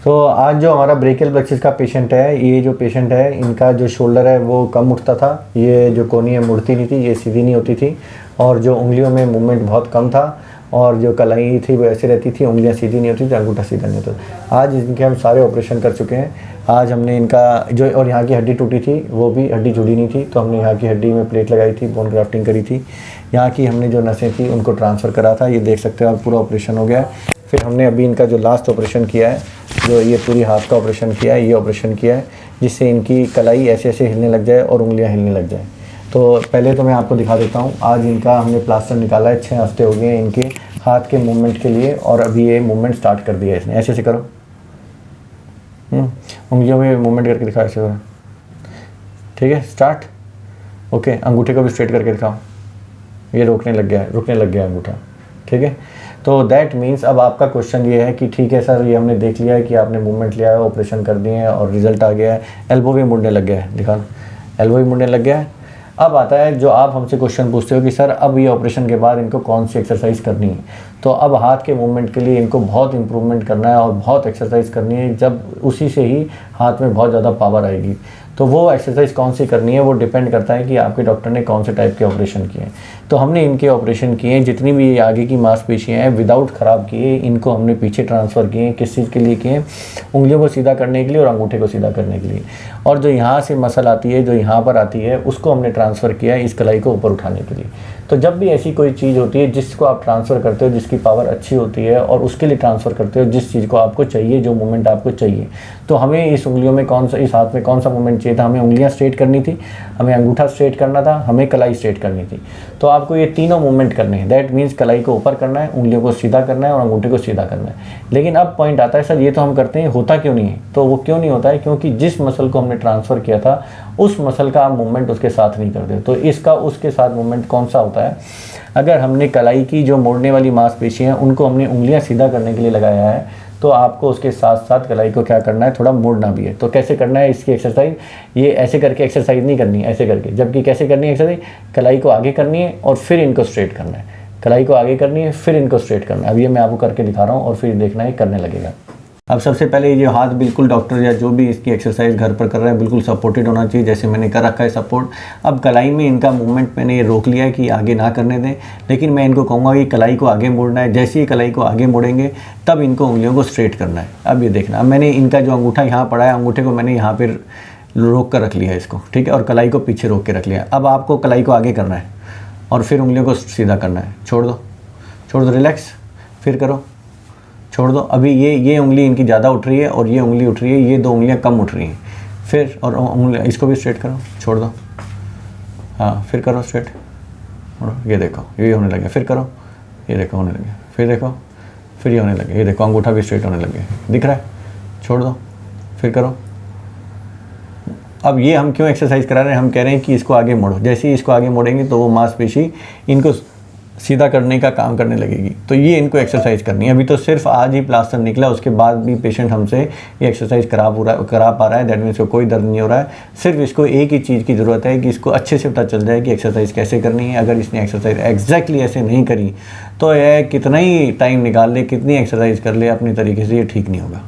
तो आज जो हमारा ब्रेकियल प्लेक्सिस का पेशेंट है, ये जो पेशेंट है इनका जो शोल्डर है वो कम उठता था, ये जो कोहनी है मुड़ती नहीं थी, ये सीधी नहीं होती थी, और जो उंगलियों में मूवमेंट बहुत कम था, और जो कलाई थी वो ऐसे रहती थी, उंगलियां सीधी नहीं होती थी, अंगूठा सीधा नहीं होता। आज इनके हम सारे ऑपरेशन कर चुके हैं। आज हमने इनका जो, और यहाँ की हड्डी टूटी थी वो भी हड्डी जुड़ी नहीं थी, तो हमने यहाँ की हड्डी में प्लेट लगाई थी, बोन ग्राफ्टिंग करी थी। यहाँ की हमने जो नसें थी उनको ट्रांसफ़र करा था, ये देख सकते हो आप, पूरा ऑपरेशन हो गया है। फिर हमने अभी इनका जो लास्ट ऑपरेशन किया है, जो ये पूरी हाथ का ऑपरेशन किया है, ये ऑपरेशन किया है जिससे इनकी कलाई ऐसे ऐसे हिलने लग जाए और उंगलियां हिलने लग जाए। तो पहले तो मैं आपको दिखा देता हूँ। आज इनका हमने प्लास्टर निकाला है, 6 हफ्ते हो गए हैं इनके हाथ के मूवमेंट के लिए, और अभी ये मूवमेंट स्टार्ट कर दिया है इसने। ऐसे ऐसे करो, उंगलियों में मूवमेंट करके दिखाओ, ऐसे करो, ठीक है, स्टार्ट। ओके, अंगूठे को भी स्ट्रेट करके दिखाओ, ये रुकने लग गया अंगूठा, ठीक है। तो दैट मीन्स अब आपका क्वेश्चन ये है कि ठीक है सर, ये हमने देख लिया है कि आपने मूवमेंट लिया है, ऑपरेशन कर दिए हैं और रिजल्ट आ गया है, एल्बो भी मुड़ने लग गया है, दिखा, एल्बो भी मुड़ने लग गया है। अब आता है जो आप हमसे क्वेश्चन पूछते हो कि सर अब ये ऑपरेशन के बाद इनको कौन सी एक्सरसाइज करनी है। तो अब हाथ के मूवमेंट के लिए इनको बहुत इंप्रूवमेंट करना है और बहुत एक्सरसाइज करनी है, जब उसी से ही हाथ में बहुत ज़्यादा पावर आएगी। तो वो एक्सरसाइज कौन सी करनी है वो डिपेंड करता है कि आपके डॉक्टर ने कौन से टाइप के ऑपरेशन किए हैं। तो हमने इनके ऑपरेशन किए हैं, जितनी भी आगे की मांसपेशियाँ हैं विदाउट ख़राब किए इनको हमने पीछे ट्रांसफ़र किए हैं। किस चीज़ के लिए किए हैं? उंगलियों को सीधा करने के लिए और अंगूठे को सीधा करने के लिए। और जो यहाँ से मसल आती है, जो यहाँ पर आती है, उसको हमने ट्रांसफ़र किया है इस कलाई को ऊपर उठाने के लिए। तो जब भी ऐसी कोई चीज़ होती है जिसको आप ट्रांसफ़र करते हो, जिसकी पावर अच्छी होती है, और उसके लिए ट्रांसफ़र करते हो जिस चीज़ को आपको चाहिए, जो मूवमेंट आपको चाहिए। तो हमें इस उंगलियों में कौन सा, इस हाथ में कौन सा मूवमेंट चाहिए था? हमें उंगलियां स्ट्रेट करनी थी, हमें अंगूठा स्ट्रेट करना था, हमें कलाई स्ट्रेट करनी थी। तो आपको ये तीनों मूवमेंट करने हैं। दैट मीन्स कलाई को ऊपर करना है, उंगलियों को सीधा करना है और अंगूठे को सीधा करना है। लेकिन अब पॉइंट आता है, सर ये तो हम करते हैं, होता क्यों नहीं है? तो वो क्यों नहीं होता है? क्योंकि जिस मसल को हमने ट्रांसफ़र किया था उस मसल का आप मूवमेंट उसके साथ नहीं करते। तो इसका उसके साथ मूवमेंट कौन सा होता है? अगर हमने कलाई की जो मोड़ने वाली मांसपेशी हैं उनको हमने उंगलियां सीधा करने के लिए लगाया है, तो आपको उसके साथ साथ कलाई को क्या करना है? थोड़ा मोड़ना भी है। तो कैसे करना है इसकी एक्सरसाइज? ये ऐसे करके एक्सरसाइज नहीं करनी है, ऐसे करके। जबकि कैसे करनी है एक्सरसाइज? कलाई को आगे करनी है और फिर इनको स्ट्रेट करना है, कलाई को आगे करनी है फिर इनको स्ट्रेट करना है। अब ये मैं आपको करके दिखा रहा हूँ और फिर देखना है करने लगेगा। अब सबसे पहले ये हाथ बिल्कुल डॉक्टर या जो भी इसकी एक्सरसाइज घर पर कर रहा है बिल्कुल सपोर्टेड होना चाहिए, जैसे मैंने कर रखा है सपोर्ट। अब कलाई में इनका मूवमेंट मैंने ये रोक लिया है कि आगे ना करने दें, लेकिन मैं इनको कहूँगा कि कलाई को आगे मोड़ना है। जैसे ही कलाई को आगे मोड़ेंगे तब इनको उंगलियों को स्ट्रेट करना है। अब ये देखना, अब मैंने इनका जो अंगूठा यहाँ पड़ा है, अंगूठे को मैंने यहाँ पर रोक कर रख लिया है इसको, ठीक है, और कलाई को पीछे रोक के रख लिया। अब आपको कलाई को आगे करना है और फिर उंगलियों को सीधा करना है। छोड़ दो, रिलैक्स, फिर करो, छोड़ दो। अभी ये उंगली इनकी ज़्यादा उठ रही है और ये उंगली उठ रही है, ये 2 उंगलियां कम उठ रही हैं। फिर और उंगलियां, इसको भी स्ट्रेट करो, छोड़ दो, हाँ, फिर करो स्ट्रेट, ये देखो ये होने लगे, फिर करो, ये देखो होने लगे, फिर देखो, फिर ये होने लगे, ये देखो अंगूठा भी स्ट्रेट होने लगे, दिख रहा है, छोड़ दो, फिर करो। अब ये हम क्यों एक्सरसाइज करा रहे हैं? हम कह रहे हैं कि इसको आगे मोड़ो। जैसे ही इसको आगे मोड़ेंगे तो वो मांसपेशी इनको सीधा करने का काम करने लगेगी। तो ये इनको एक्सरसाइज करनी है। अभी तो सिर्फ आज ही प्लास्टर निकला, उसके बाद भी पेशेंट हमसे ये एक्सरसाइज करा पा रहा है। दैट मीन्स को कोई दर्द नहीं हो रहा है। सिर्फ इसको एक ही चीज़ की ज़रूरत है कि इसको अच्छे से पता चल जाए कि एक्सरसाइज कैसे करनी है। अगर इसने एक्सरसाइज एग्जैक्टली ऐसे नहीं करी तो यह कितना ही टाइम निकाल ले, कितनी एक्सरसाइज कर ले अपने तरीके से, ये ठीक नहीं होगा।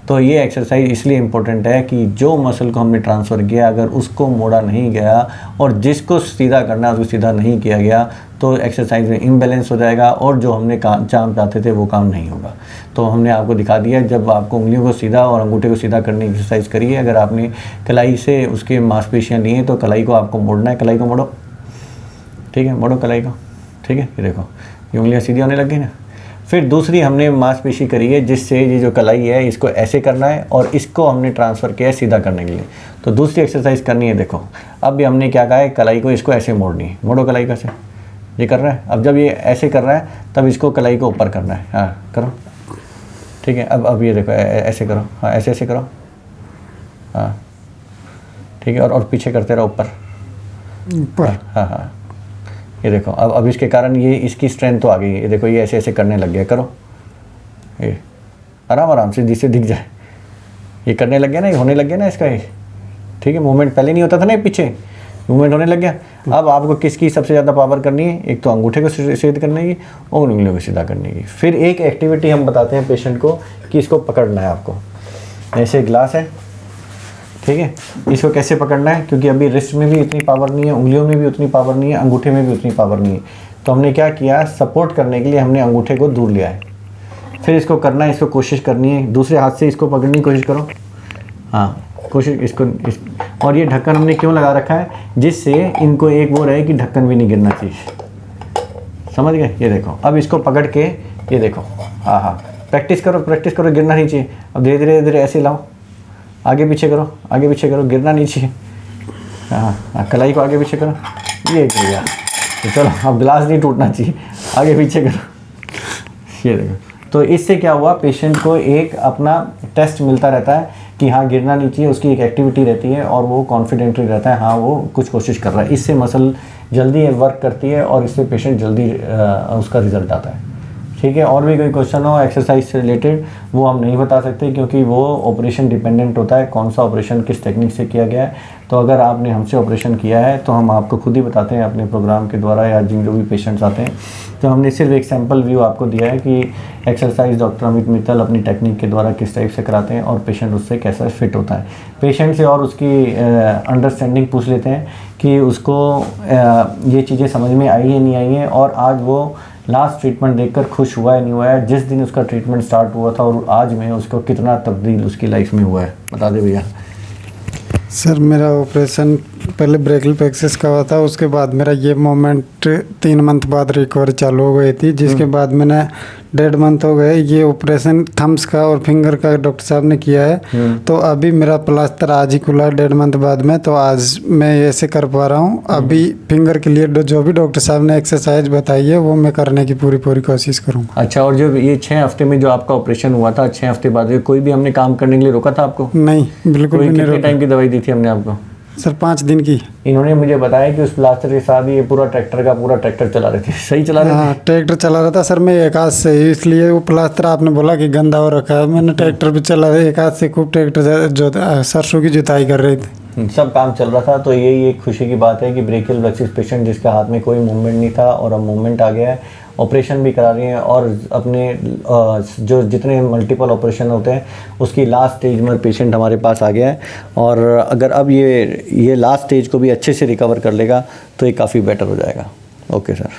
तो ये एक्सरसाइज इसलिए इम्पोर्टेंट है कि जो मसल को हमने ट्रांसफ़र किया अगर उसको मोड़ा नहीं गया और जिसको सीधा करना है उसको सीधा नहीं किया गया तो एक्सरसाइज में इम्बैलेंस हो जाएगा और जो हमने काम चाहते थे वो काम नहीं होगा। तो हमने आपको दिखा दिया, जब आपको उंगलियों को सीधा और अंगूठे को सीधा करने की एक्सरसाइज करिए। अगर आपने कलाई से उसके मांसपेशियाँ ली हैं तो कलाई को आपको मोड़ना है। कलाई को मोड़ो, ठीक है, मोड़ो कलाई को, ठीक है। ये देखो ये उंगलियाँ सीधी होने लग गई ना। फिर दूसरी हमने मांसपेशी करी है जिससे ये जो कलाई है इसको ऐसे करना है और इसको हमने ट्रांसफ़र किया है सीधा करने के लिए। तो दूसरी एक्सरसाइज करनी है। देखो अब भी हमने क्या कहा है, कलाई को इसको ऐसे मोड़नी है। मोड़ो कलाई को ऐसे, ये कर रहा है। अब जब ये ऐसे कर रहा है तब इसको कलाई को ऊपर करना है। हाँ करो, ठीक है। अब ये देखो ऐसे करो, हाँ ऐसे ऐसे करो, हाँ ठीक है। और पीछे करते रहो ऊपर, हाँ हाँ। ये देखो अब इसके कारण ये इसकी स्ट्रेंथ तो आ गई है। ये देखो ये ऐसे ऐसे करने लग गया। करो ये आराम से जिससे दिख जाए। ये करने लग गया ना, ये होने लग गया ना इसका, ये ठीक है। मूवमेंट पहले नहीं होता था ना, ये पीछे मूवमेंट होने लग गया। अब आपको किसकी सबसे ज़्यादा पावर करनी है? एक तो अंगूठे को सीधा करने की और उंगलियों को सीधा करने की। फिर एक एक्टिविटी हम बताते हैं पेशेंट को कि इसको पकड़ना है आपको। ऐसे ग्लास है, ठीक है। इसको कैसे पकड़ना है, क्योंकि अभी रिस्ट में भी इतनी पावर नहीं है, उंगलियों में भी उतनी पावर नहीं है, अंगूठे में भी उतनी पावर नहीं है। तो हमने क्या किया, सपोर्ट करने के लिए हमने अंगूठे को दूर लिया है। फिर इसको करना है, इसको कोशिश करनी है, दूसरे हाथ से इसको पकड़ने की कोशिश करो। हाँ, कोशिश इसको और ये ढक्कन हमने क्यों लगा रखा है, जिससे इनको एक वो रहे कि ढक्कन भी नहीं गिरना चाहिए। समझ गए? ये देखो, अब इसको पकड़ के ये देखो, हाँ हाँ, प्रैक्टिस करो, गिरना नहीं चाहिए। अब धीरे धीरे ऐसे लाओ, आगे पीछे करो, गिरना नहीं चाहिए। हाँ हाँ, कलाई को आगे पीछे करो, ये गिर गया। तो चलो, अब ग्लास नहीं टूटना चाहिए, आगे पीछे करो। ये देखो, तो इससे क्या हुआ, पेशेंट को एक अपना टेस्ट मिलता रहता है कि हाँ गिरना नहीं चाहिए, उसकी एक एक्टिविटी रहती है और वो कॉन्फिडेंटली रहता है, हाँ वो कुछ कोशिश कर रहा है। इससे मसल जल्दी वर्क करती है और इससे पेशेंट जल्दी उसका रिजल्ट आता है। ठीक है, और भी कोई क्वेश्चन हो एक्सरसाइज से रिलेटेड, वो हम नहीं बता सकते क्योंकि वो ऑपरेशन डिपेंडेंट होता है, कौन सा ऑपरेशन किस टेक्निक से किया गया है। तो अगर आपने हमसे ऑपरेशन किया है तो हम आपको खुद ही बताते हैं अपने प्रोग्राम के द्वारा, या जिन जो भी पेशेंट्स आते हैं। तो हमने सिर्फ एक सैम्पल व्यू आपको दिया है कि एक्सरसाइज डॉक्टर अमित मित्तल अपनी टेक्निक के द्वारा किस टाइप से कराते हैं और पेशेंट उससे कैसा फिट होता है। पेशेंट से और उसकी अंडरस्टैंडिंग पूछ लेते हैं कि उसको ये चीज़ें समझ में आई है नहीं आई हैं, और आज वो लास्ट ट्रीटमेंट देखकर खुश हुआ है नहीं हुआ है, जिस दिन उसका ट्रीटमेंट स्टार्ट हुआ था और आज में उसको कितना तब्दील उसकी लाइफ में हुआ है, बता दे भैया। सर मेरा ऑपरेशन पहले ब्रेकियल प्लेक्सस का हुआ था, उसके बाद मेरा ये मोमेंट 3 मंथ बाद रिकवरी चालू हो गई थी, जिसके बाद मैंने 1.5 मंथ हो गए ये ऑपरेशन थम्स का और फिंगर का डॉक्टर साहब ने किया है। तो अभी मेरा प्लास्टर आज ही खुला 1.5 मंथ बाद में, तो आज मैं ऐसे कर पा रहा हूँ। अभी फिंगर के लिए जो भी डॉक्टर साहब ने एक्सरसाइज बताई है वो मैं करने की पूरी कोशिश करूँगा। अच्छा, और जो ये 6 हफ्ते में जो आपका ऑपरेशन हुआ था, 6 हफ्ते बाद कोई भी हमने काम करने के लिए रोका था आपको? नहीं, बिल्कुल भी नहीं रोका। टाइम की दवाई दी थी हमने आपको? सर 5 दिन की। इन्होंने मुझे बताया कि उस प्लास्टर के साथ ये पूरा ट्रैक्टर चला रहे थे, सही चला रहे थे? हाँ, ट्रैक्टर चला रहा था सर मैं एक हाथ से, इसलिए वो प्लास्टर आपने बोला कि गंदा हो रखा है, मैंने ट्रैक्टर भी चला रहा एक हाथ से, खूब ट्रैक्टर सरसों की जुताई कर रहे थे, सब काम चल रहा था। तो यही एक खुशी की बात है कि ब्रेकियल प्लेक्सस पेशेंट जिसके हाथ में कोई मूवमेंट नहीं था और अब मूवमेंट आ गया है, ऑपरेशन भी करा रही हैं और अपने जो जितने मल्टीपल ऑपरेशन होते हैं उसकी लास्ट स्टेज में पेशेंट हमारे पास आ गया है। और अगर अब ये लास्ट स्टेज को भी अच्छे से रिकवर कर लेगा तो ये काफ़ी बेटर हो जाएगा। Okay sir.